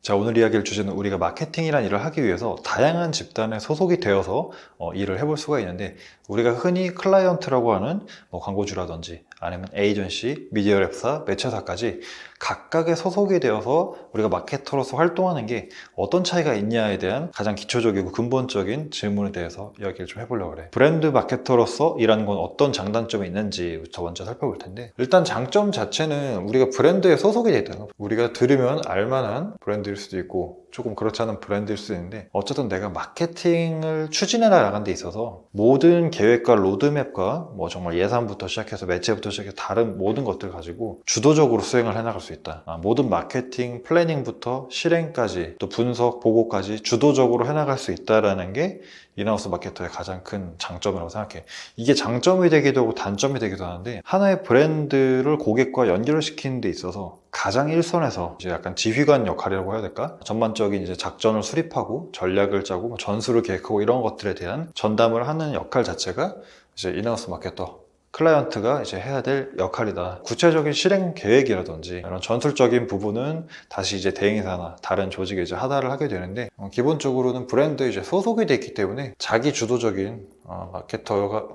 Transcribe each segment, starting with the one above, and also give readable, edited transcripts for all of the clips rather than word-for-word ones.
자, 오늘 이야기할 주제는 우리가 마케팅이란 일을 하기 위해서 다양한 집단에 소속이 되어서 일을 해볼 수가 있는데, 우리가 흔히 클라이언트라고 하는 광고주라든지 아니면 에이전시, 미디어 랩사, 매체사까지 각각의 소속이 되어서 우리가 마케터로서 활동하는 게 어떤 차이가 있냐에 대한 가장 기초적이고 근본적인 질문에 대해서 이야기를 좀 해보려고 그래. 브랜드 마케터로서 일하는 건 어떤 장단점이 있는지부터 먼저 살펴볼 텐데, 일단 장점 자체는 우리가 브랜드에 소속이 돼 있다는 거. 우리가 들으면 알만한 브랜드일 수도 있고 조금 그렇지 않은 브랜드일 수도 있는데, 어쨌든 내가 마케팅을 추진해 나가는 데 있어서 모든 계획과 로드맵과 정말 예산부터 시작해서 매체부터 시작해서 다른 모든 것들 가지고 주도적으로 수행을 해 나갈 수 있다. 모든 마케팅 플래닝부터 실행까지 또 분석, 보고까지 주도적으로 해 나갈 수 있다라는 게 인하우스 마케터의 가장 큰 장점이라고 생각해. 이게 장점이 되기도 하고 단점이 되기도 하는데, 하나의 브랜드를 고객과 연결을 시키는 데 있어서 가장 일선에서 이제 약간 지휘관 역할이라고 해야 될까? 전반적인 이제 작전을 수립하고 전략을 짜고 전술을 계획하고 이런 것들에 대한 전담을 하는 역할 자체가 이제 인하우스 마케터, 클라이언트가 이제 해야 될 역할이다. 구체적인 실행 계획이라든지 이런 전술적인 부분은 다시 이제 대행사나 다른 조직에 이제 하다를 하게 되는데, 기본적으로는 브랜드에 이제 소속이 돼 있기 때문에 자기 주도적인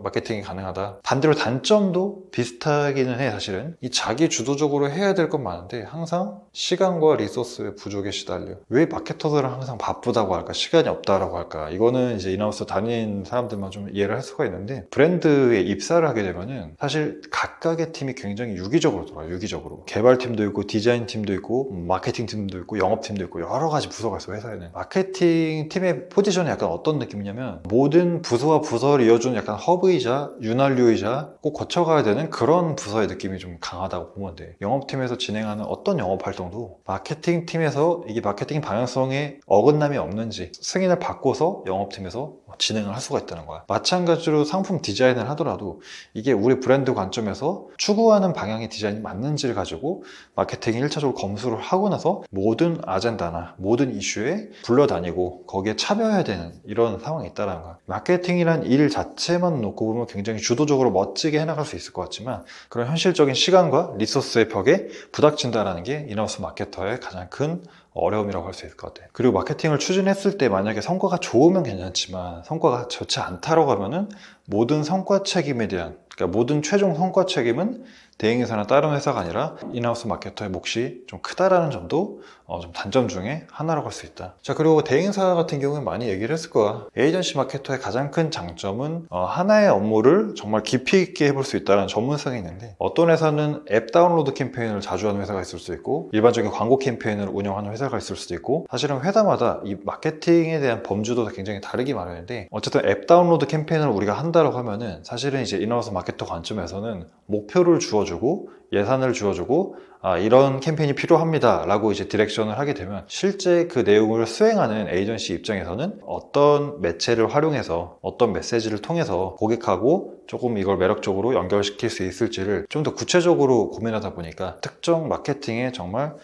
마케팅이 가능하다. 반대로 단점도 비슷하기는 해. 사실은 이 자기 주도적으로 해야 될 건 많은데 항상 시간과 리소스의 부족에 시달려. 왜 마케터들은 항상 바쁘다고 할까, 시간이 없다라고 할까? 이거는 이제 인하우스 다니는 사람들만 좀 이해를 할 수가 있는데, 브랜드에 입사를 하게 되면은 사실 각각의 팀이 굉장히 유기적으로 돌아요. 유기적으로 개발팀도 있고 디자인팀도 있고 마케팅팀도 있고 영업팀도 있고 여러 가지 부서가 있어. 회사에는 마케팅 팀의 포지션이 약간 어떤 느낌이냐면, 모든 부서와 부서를 이어주는 약간 허브이자 윤활유이자 꼭 거쳐가야 되는 그런 부서의 느낌이 좀 강하다고 보면 돼. 영업팀에서 진행하는 어떤 영업 활동도 마케팅팀에서 이게 마케팅 방향성에 어긋남이 없는지 승인을 받고서 영업팀에서 진행을 할 수가 있다는 거야. 마찬가지로 상품 디자인을 하더라도 이게 우리 브랜드 관점에서 추구하는 방향의 디자인이 맞는지를 가지고 마케팅이 1차적으로 검수를 하고 나서 모든 아젠다나 모든 이슈에 불러다니고 거기에 참여해야 되는 이런 상황이 있다는 거야. 마케팅이란 일 자체만 놓고 보면 굉장히 주도적으로 멋지게 해나갈 수 있을 것 같지만, 그런 현실적인 시간과 리소스의 벽에 부닥친다는 게 인하우스 마케터의 가장 큰 어려움이라고 할 수 있을 것 같아요. 그리고 마케팅을 추진했을 때 만약에 성과가 좋으면 괜찮지만 성과가 좋지 않다고 하면은 모든 성과 책임에 대한, 그러니까 모든 최종 성과 책임은 대행회사나 다른 회사가 아니라 인하우스 마케터의 몫이 좀 크다라는 점도 좀 단점 중에 하나라고 할 수 있다. 자, 그리고 대행사 같은 경우는 많이 얘기를 했을 거야. 에이전시 마케터의 가장 큰 장점은 하나의 업무를 정말 깊이 있게 해볼 수 있다는 전문성이 있는데, 어떤 회사는 앱 다운로드 캠페인을 자주 하는 회사가 있을 수 있고 일반적인 광고 캠페인을 운영하는 회사가 있을 수도 있고, 사실은 회사마다 이 마케팅에 대한 범주도 굉장히 다르기 마련인데, 어쨌든 앱 다운로드 캠페인을 우리가 한다고 하면은 사실은 이제 인하우스 마케터 관점에서는 목표를 주어주고 예산을 주어주고 이런 캠페인이 필요합니다 라고 이제 디렉션을 하게 되면, 실제 그 내용을 수행하는 에이전시 입장에서는 어떤 매체를 활용해서 어떤 메시지를 통해서 고객하고 조금 이걸 매력적으로 연결시킬 수 있을지를 좀 더 구체적으로 고민하다 보니까 특정 마케팅의 정말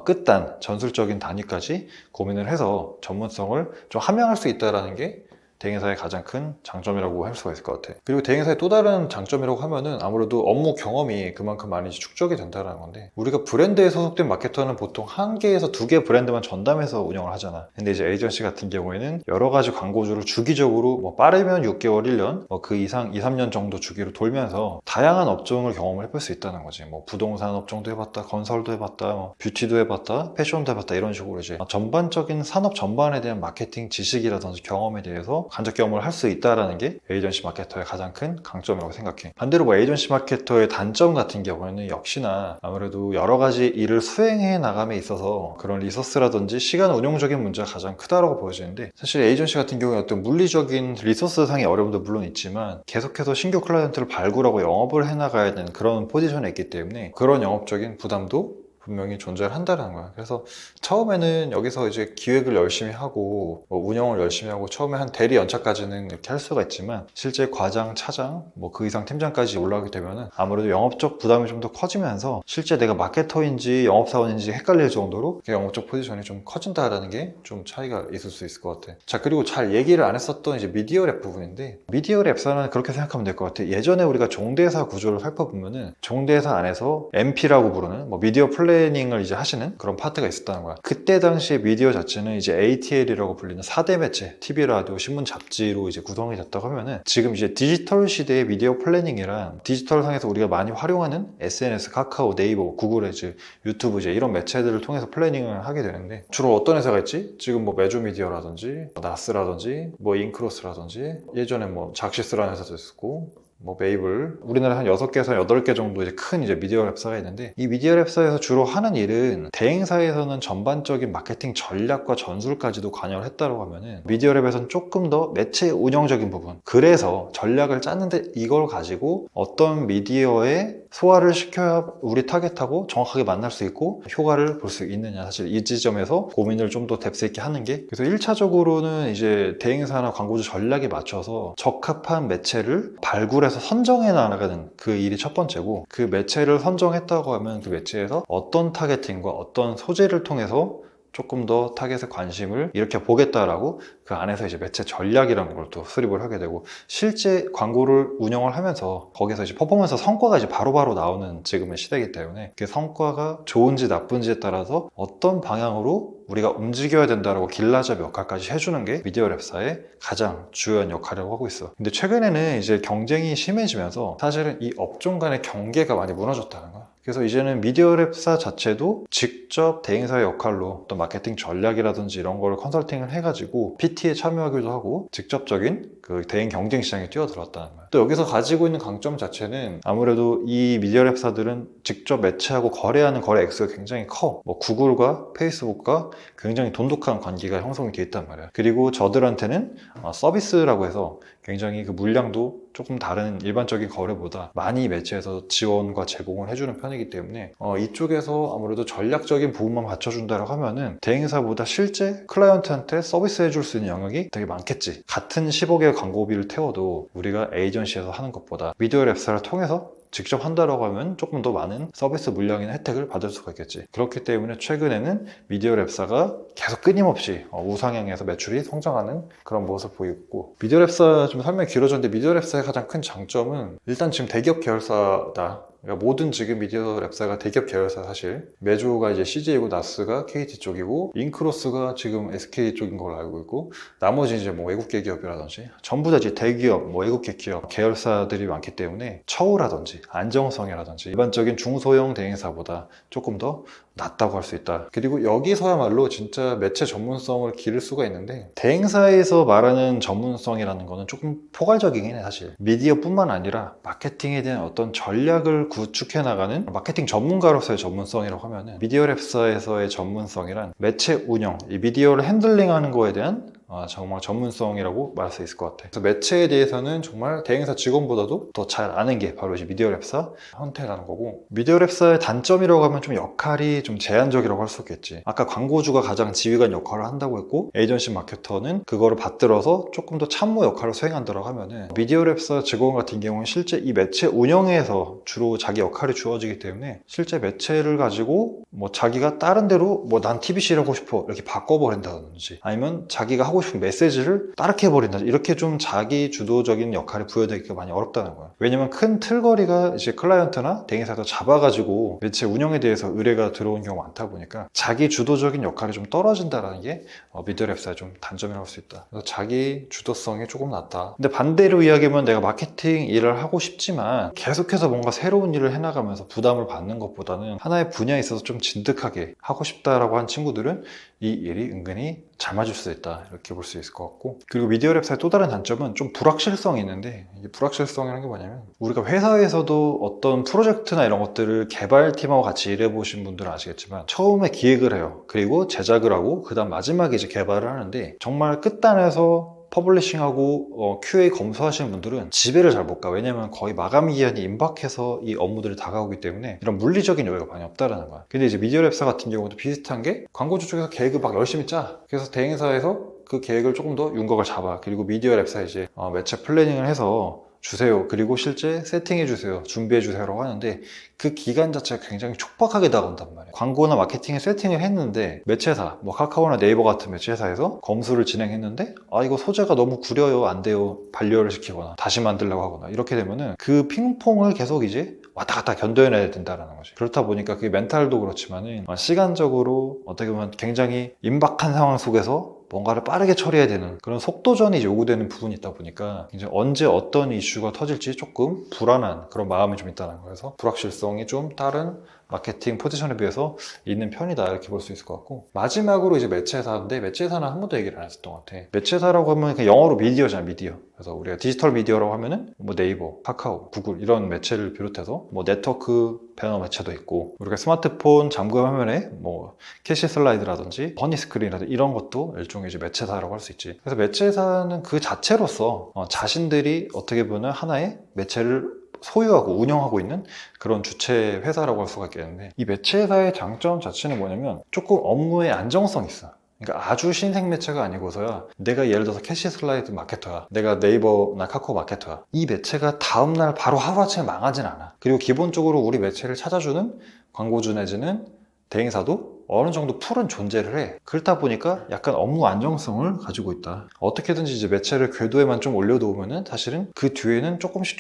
끝단 전술적인 단위까지 고민을 해서 전문성을 좀 함양할 수 있다는 게 대행사의 가장 큰 장점이라고 할 수가 있을 것 같아. 그리고 대행사의 또 다른 장점이라고 하면은 아무래도 업무 경험이 그만큼 많이 축적이 된다는 건데, 우리가 브랜드에 소속된 마케터는 보통 한 개에서 두 개 브랜드만 전담해서 운영을 하잖아. 근데 이제 에이전시 같은 경우에는 여러 가지 광고주를 주기적으로 빠르면 6개월, 1년, 그 이상 2, 3년 정도 주기로 돌면서 다양한 업종을 경험을 해볼 수 있다는 거지. 부동산 업종도 해봤다, 건설도 해봤다, 뷰티도 해봤다, 패션도 해봤다, 이런 식으로 이제 전반적인 산업 전반에 대한 마케팅 지식이라든지 경험에 대해서 간접 경험을 할 수 있다는 게 에이전시 마케터의 가장 큰 강점이라고 생각해. 반대로 에이전시 마케터의 단점 같은 경우에는 역시나 아무래도 여러 가지 일을 수행해 나감에 있어서 그런 리소스라든지 시간 운용적인 문제가 가장 크다고 보여지는데, 사실 에이전시 같은 경우에 어떤 물리적인 리소스상의 어려움도 물론 있지만 계속해서 신규 클라이언트를 발굴하고 영업을 해 나가야 되는 그런 포지션에 있기 때문에 그런 영업적인 부담도 분명히 존재한다는 거야. 그래서 처음에는 여기서 이제 기획을 열심히 하고 뭐 운영을 열심히 하고 처음에 한 대리 연차까지는 이렇게 할 수가 있지만 실제 과장, 차장, 뭐 그 이상 팀장까지 올라가게 되면은 아무래도 영업적 부담이 좀 더 커지면서 실제 내가 마케터인지 영업사원인지 헷갈릴 정도로 영업적 포지션이 좀 커진다라는 게 좀 차이가 있을 수 있을 것 같아. 자, 그리고 잘 얘기를 안 했었던 이제 미디어 랩 부분인데, 미디어 랩사는 그렇게 생각하면 될 것 같아. 예전에 우리가 종대사 구조를 살펴보면은 종대사 안에서 MP라고 부르는 뭐 미디어 플래닝을 이제 하시는 그런 파트가 있었다는 거야. 그때 당시에 미디어 자체는 이제 ATL이라고 불리는 4대 매체, TV, 라디오, 신문, 잡지로 이제 구성이 됐다고 하면은 지금 이제 디지털 시대의 미디어 플래닝이란 디지털 상에서 우리가 많이 활용하는 SNS, 카카오, 네이버, 구글 에즈, 유튜브 이제 이런 매체들을 통해서 플래닝을 하게 되는데, 주로 어떤 회사가 있지? 지금 뭐 매주미디어라든지 나스라든지 뭐 인크로스라든지 예전에 뭐 작시스라는 회사도 있었고 뭐 메이블, 우리나라 한 6개에서 8개 정도 이제 큰 이제 미디어 랩사가 있는데, 이 미디어 랩사에서 주로 하는 일은 대행사에서는 전반적인 마케팅 전략과 전술까지도 관여를 했다고 하면은 미디어 랩에서는 조금 더 매체 운영적인 부분, 그래서 전략을 짰는데 이걸 가지고 어떤 미디어에 소화를 시켜야 우리 타겟하고 정확하게 만날 수 있고 효과를 볼 수 있느냐, 사실 이 지점에서 고민을 좀 더 뎁스 있게 하는 게, 그래서 1차적으로는 이제 대행사나 광고주 전략에 맞춰서 적합한 매체를 발굴해서 선정해 나가는 그 일이 첫 번째고, 그 매체를 선정했다고 하면 그 매체에서 어떤 타겟팅과 어떤 소재를 통해서 조금 더 타겟의 관심을 일으켜 보겠다라고 그 안에서 이제 매체 전략이라는 걸 또 수립을 하게 되고, 실제 광고를 운영을 하면서 거기서 이제 퍼포먼스 성과가 이제 바로바로 나오는 지금의 시대이기 때문에 그 성과가 좋은지 나쁜지에 따라서 어떤 방향으로 우리가 움직여야 된다라고 길라잡이 역할까지 해주는 게 미디어 랩사의 가장 중요한 역할이라고 하고 있어. 근데 최근에는 이제 경쟁이 심해지면서 사실은 이 업종 간의 경계가 많이 무너졌다는 거야. 그래서 이제는 미디어 랩사 자체도 직접 대행사의 역할로 또 마케팅 전략이라든지 이런 걸 컨설팅을 해가지고 PT에 참여하기도 하고 직접적인 그 대행 경쟁 시장에 뛰어들었다는 거야. 또 여기서 가지고 있는 강점 자체는 아무래도 이 미디어 랩사들은 직접 매체하고 거래하는 거래 액수가 굉장히 커. 뭐 구글과 페이스북과 굉장히 돈독한 관계가 형성이 되어 있단 말이야. 그리고 저들한테는 서비스라고 해서 굉장히 그 물량도 조금 다른 일반적인 거래보다 많이 매체에서 지원과 제공을 해주는 편이기 때문에 이쪽에서 아무래도 전략적인 부분만 받쳐준다고 하면은 대행사보다 실제 클라이언트한테 서비스 해줄 수 있는 영역이 되게 많겠지. 같은 15개의 광고비를 태워도 우리가 에이전시에서 하는 것보다 미디어 랩사를 통해서 직접 한다라고 하면 조금 더 많은 서비스 물량이나 혜택을 받을 수가 있겠지. 그렇기 때문에 최근에는 미디어 랩사가 계속 끊임없이 우상향해서 매출이 성장하는 그런 모습을 보이고 있고, 미디어 랩사 좀 설명이 길어졌는데 미디어 랩사의 가장 큰 장점은 일단 지금 대기업 계열사다. 그러니까 모든 지금 미디어 랩사가 대기업 계열사, 사실 메조가 이제 CJ이고 나스가 KT 쪽이고 인크로스가 지금 SK 쪽인 걸로 알고 있고, 나머지 이제 뭐 외국계 기업이라든지 전부 다 이제 대기업, 뭐 외국계 기업 계열사들이 많기 때문에 처우라든지 안정성이라든지 일반적인 중소형 대행사보다 조금 더 낮다고 할 수 있다. 그리고 여기서야말로 진짜 매체 전문성을 기를 수가 있는데, 대행사에서 말하는 전문성이라는 거는 조금 포괄적이긴 해. 사실 미디어뿐만 아니라 마케팅에 대한 어떤 전략을 구축해 나가는 마케팅 전문가로서의 전문성이라고 하면은 미디어 랩사에서의 전문성이란 매체 운영, 이 미디어를 핸들링하는 거에 대한 정말 전문성이라고 말할 수 있을 것 같아. 그래서 매체에 대해서는 정말 대행사 직원보다도 더 잘 아는 게 바로 이제 미디어 랩사 형태라는 거고, 미디어 랩사의 단점이라고 하면 좀 역할이 좀 제한적이라고 할 수 있겠지. 아까 광고주가 가장 지휘관 역할을 한다고 했고, 에이전시 마케터는 그거를 받들어서 조금 더 참모 역할을 수행한다고 하면은, 미디어 랩사 직원 같은 경우는 실제 이 매체 운영에서 주로 자기 역할이 주어지기 때문에 실제 매체를 가지고 뭐 자기가 다른 데로 뭐 난 TBC를 하고 싶어 이렇게 바꿔버린다든지, 아니면 자기가 하고 싶은 메시지를 따르게 해버린다, 이렇게 좀 자기 주도적인 역할이 부여되기가 많이 어렵다는 거야. 왜냐면 큰 틀거리가 이제 클라이언트나 대행사에서 잡아가지고 매체 운영에 대해서 의뢰가 들어온 경우가 많다 보니까 자기 주도적인 역할이 좀 떨어진다는 게 미디어 랩사의 좀 단점이라고 할 수 있다. 그래서 자기 주도성이 조금 낮다. 근데 반대로 이야기하면 내가 마케팅 일을 하고 싶지만 계속해서 뭔가 새로운 일을 해나가면서 부담을 받는 것보다는 하나의 분야에 있어서 좀 진득하게 하고 싶다라고 한 친구들은 이 일이 은근히 잘 맞을 수 있다, 이렇게 볼 수 있을 것 같고, 그리고 미디어 랩사의 또 다른 단점은 좀 불확실성이 있는데, 이게 불확실성이라는 게 뭐냐면, 우리가 회사에서도 어떤 프로젝트나 이런 것들을 개발팀하고 같이 일해보신 분들은 아시겠지만 처음에 기획을 해요. 그리고 제작을 하고 그 다음 마지막에 이제 개발을 하는데, 정말 끝단에서 퍼블리싱하고 QA 검수하시는 분들은 지배를 잘 못 가. 왜냐면 거의 마감 기한이 임박해서 이 업무들이 다가오기 때문에 이런 물리적인 여유가 많이 없다라는 거야. 근데 이제 미디어랩사 같은 경우도 비슷한 게 광고주 쪽에서 계획을 막 열심히 짜. 그래서 대행사에서 그 계획을 조금 더 윤곽을 잡아. 그리고 미디어랩사 이제 매체 플래닝을 해서 주세요. 그리고 실제 세팅해 주세요. 준비해 주세요라고 하는데 그 기간 자체가 굉장히 촉박하게 다가온단 말이에요. 광고나 마케팅에 세팅을 했는데 매체사, 뭐 카카오나 네이버 같은 매체사에서 검수를 진행했는데 이거 소재가 너무 구려요. 안 돼요. 반려를 시키거나 다시 만들려고 하거나 이렇게 되면은 그 핑퐁을 계속 이제 왔다 갔다 견뎌내야 된다는 거지. 그렇다 보니까 그게 멘탈도 그렇지만은 시간적으로 어떻게 보면 굉장히 임박한 상황 속에서 뭔가를 빠르게 처리해야 되는 그런 속도전이 요구되는 부분이 있다 보니까 이제 언제 어떤 이슈가 터질지 조금 불안한 그런 마음이 좀 있다는 거여서 불확실성이 좀 다른 마케팅 포지션에 비해서 있는 편이다 이렇게 볼 수 있을 것 같고, 마지막으로 이제 매체사인데 매체사는 한 번도 얘기를 안 했었던 것 같아. 매체사라고 하면 그냥 영어로 미디어잖아, 미디어. 그래서 우리가 디지털 미디어라고 하면은 뭐 네이버, 카카오, 구글 이런 매체를 비롯해서 뭐 네트워크 배너 매체도 있고, 우리가 스마트폰 잠금 화면에 뭐 캐시 슬라이드라든지 허니 스크린이라든지 이런 것도 일종의 이제 매체사라고 할 수 있지. 그래서 매체사는 그 자체로서 자신들이 어떻게 보면 하나의 매체를 소유하고 운영하고 있는 그런 주체 회사라고 할 수가 있겠는데, 이 매체사의 장점 자체는 뭐냐면 조금 업무의 안정성이 있어. 그러니까 아주 신생 매체가 아니고서야 내가 예를 들어서 캐시 슬라이드 마케터야, 내가 네이버나 카카오 마케터야, 이 매체가 다음날 바로 하루아침에 망하진 않아. 그리고 기본적으로 우리 매체를 찾아주는 광고주 내지는 대행사도 어느 정도 풀은 존재를 해. 그렇다 보니까 약간 업무 안정성을 가지고 있다. 어떻게든지 이제 매체를 궤도에만 좀 올려놓으면은 사실은 그 뒤에는 조금씩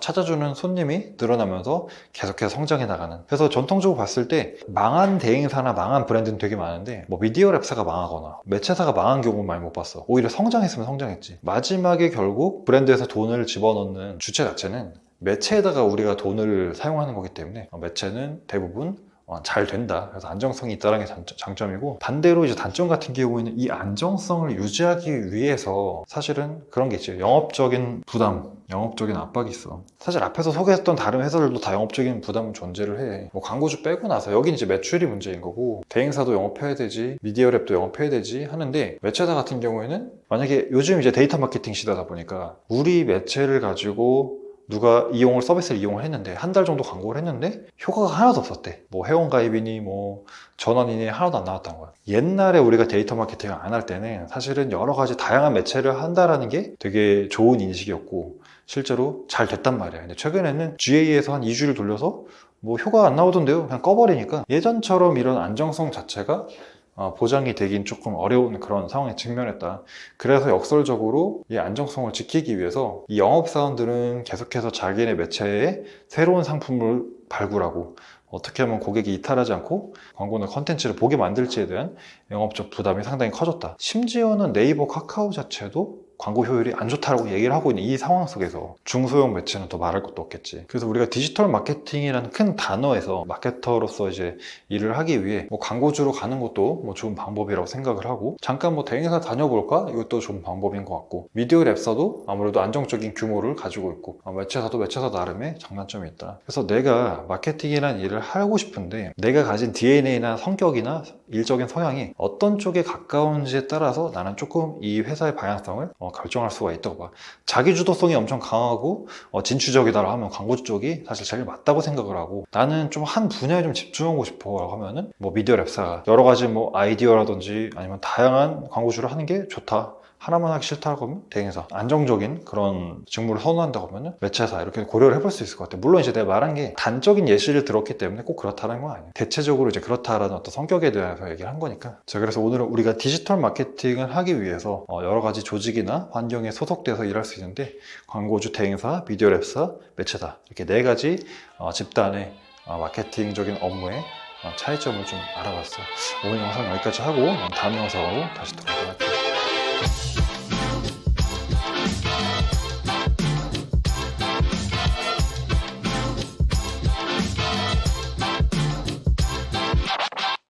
찾아주는 손님이 늘어나면서 계속해서 성장해 나가는. 그래서 전통적으로 봤을 때 망한 대행사나 망한 브랜드는 되게 많은데 뭐 미디어랩사가 망하거나 매체사가 망한 경우는 많이 못 봤어. 오히려 성장했으면 성장했지. 마지막에 결국 브랜드에서 돈을 집어넣는 주체 자체는 매체에다가 우리가 돈을 사용하는 거기 때문에 매체는 대부분 잘 된다. 그래서 안정성이 있다는 게 장점이고, 반대로 이제 단점 같은 경우에는 이 안정성을 유지하기 위해서 사실은 그런 게 있죠. 영업적인 부담, 영업적인 압박이 있어. 사실 앞에서 소개했던 다른 회사들도 다 영업적인 부담은 존재를 해. 뭐 광고주 빼고 나서 여긴 이제 매출이 문제인 거고, 대행사도 영업해야 되지, 미디어랩도 영업해야 되지 하는데, 매체사 같은 경우에는 만약에 요즘 이제 데이터 마케팅 시대다 보니까 우리 매체를 가지고 누가 서비스를 이용을 했는데 한 달 정도 광고를 했는데 효과가 하나도 없었대. 뭐 회원가입이니 뭐 전원이니 하나도 안 나왔다는 거야. 옛날에 우리가 데이터 마케팅을 안 할 때는 사실은 여러 가지 다양한 매체를 한다라는 게 되게 좋은 인식이었고 실제로 잘 됐단 말이야. 근데 최근에는 GA에서 한 2주를 돌려서 뭐 효과가 안 나오던데요, 그냥 꺼버리니까 예전처럼 이런 안정성 자체가 보장이 되긴 조금 어려운 그런 상황에 직면했다. 그래서 역설적으로 이 안정성을 지키기 위해서 이 영업사원들은 계속해서 자기네 매체에 새로운 상품을 발굴하고 어떻게 하면 고객이 이탈하지 않고 광고나 컨텐츠를 보게 만들지에 대한 영업적 부담이 상당히 커졌다. 심지어는 네이버, 카카오 자체도 광고 효율이 안 좋다라고 얘기를 하고 있는 이 상황 속에서 중소형 매체는 더 말할 것도 없겠지. 그래서 우리가 디지털 마케팅이라는 큰 단어에서 마케터로서 이제 일을 하기 위해 뭐 광고주로 가는 것도 뭐 좋은 방법이라고 생각을 하고, 잠깐 뭐 대행사 다녀볼까? 이것도 좋은 방법인 것 같고, 미디어랩사도 아무래도 안정적인 규모를 가지고 있고, 매체사도 매체사 나름의 장단점이 있다. 그래서 내가 마케팅이라는 일을 하고 싶은데 내가 가진 DNA나 성격이나 일적인 성향이 어떤 쪽에 가까운지에 따라서 나는 조금 이 회사의 방향성을 결정할 수가 있다고 봐. 자기 주도성이 엄청 강하고 진취적이다라고 하면 광고주 쪽이 사실 제일 맞다고 생각을 하고, 나는 좀 한 분야에 좀 집중하고 싶어라고 하면은 뭐 미디어랩사가 여러 가지 뭐 아이디어라든지 아니면 다양한 광고주를 하는 게 좋다. 하나만 하기 싫다고 하면 대행사, 안정적인 그런 직무를 선호한다고 하면 매체사, 이렇게 고려를 해볼 수 있을 것 같아요. 물론 이제 내가 말한 게 단적인 예시를 들었기 때문에 꼭 그렇다는 건 아니에요. 대체적으로 이제 그렇다라는 어떤 성격에 대해서 얘기를 한 거니까. 자, 그래서 오늘은 우리가 디지털 마케팅을 하기 위해서 여러 가지 조직이나 환경에 소속돼서 일할 수 있는데, 광고주, 대행사, 미디어랩사, 매체사, 이렇게 네 가지 집단의 마케팅적인 업무의 차이점을 좀 알아봤어요. 오늘 영상 여기까지 하고 다음 영상으로 다시 돌아오도록 할게요.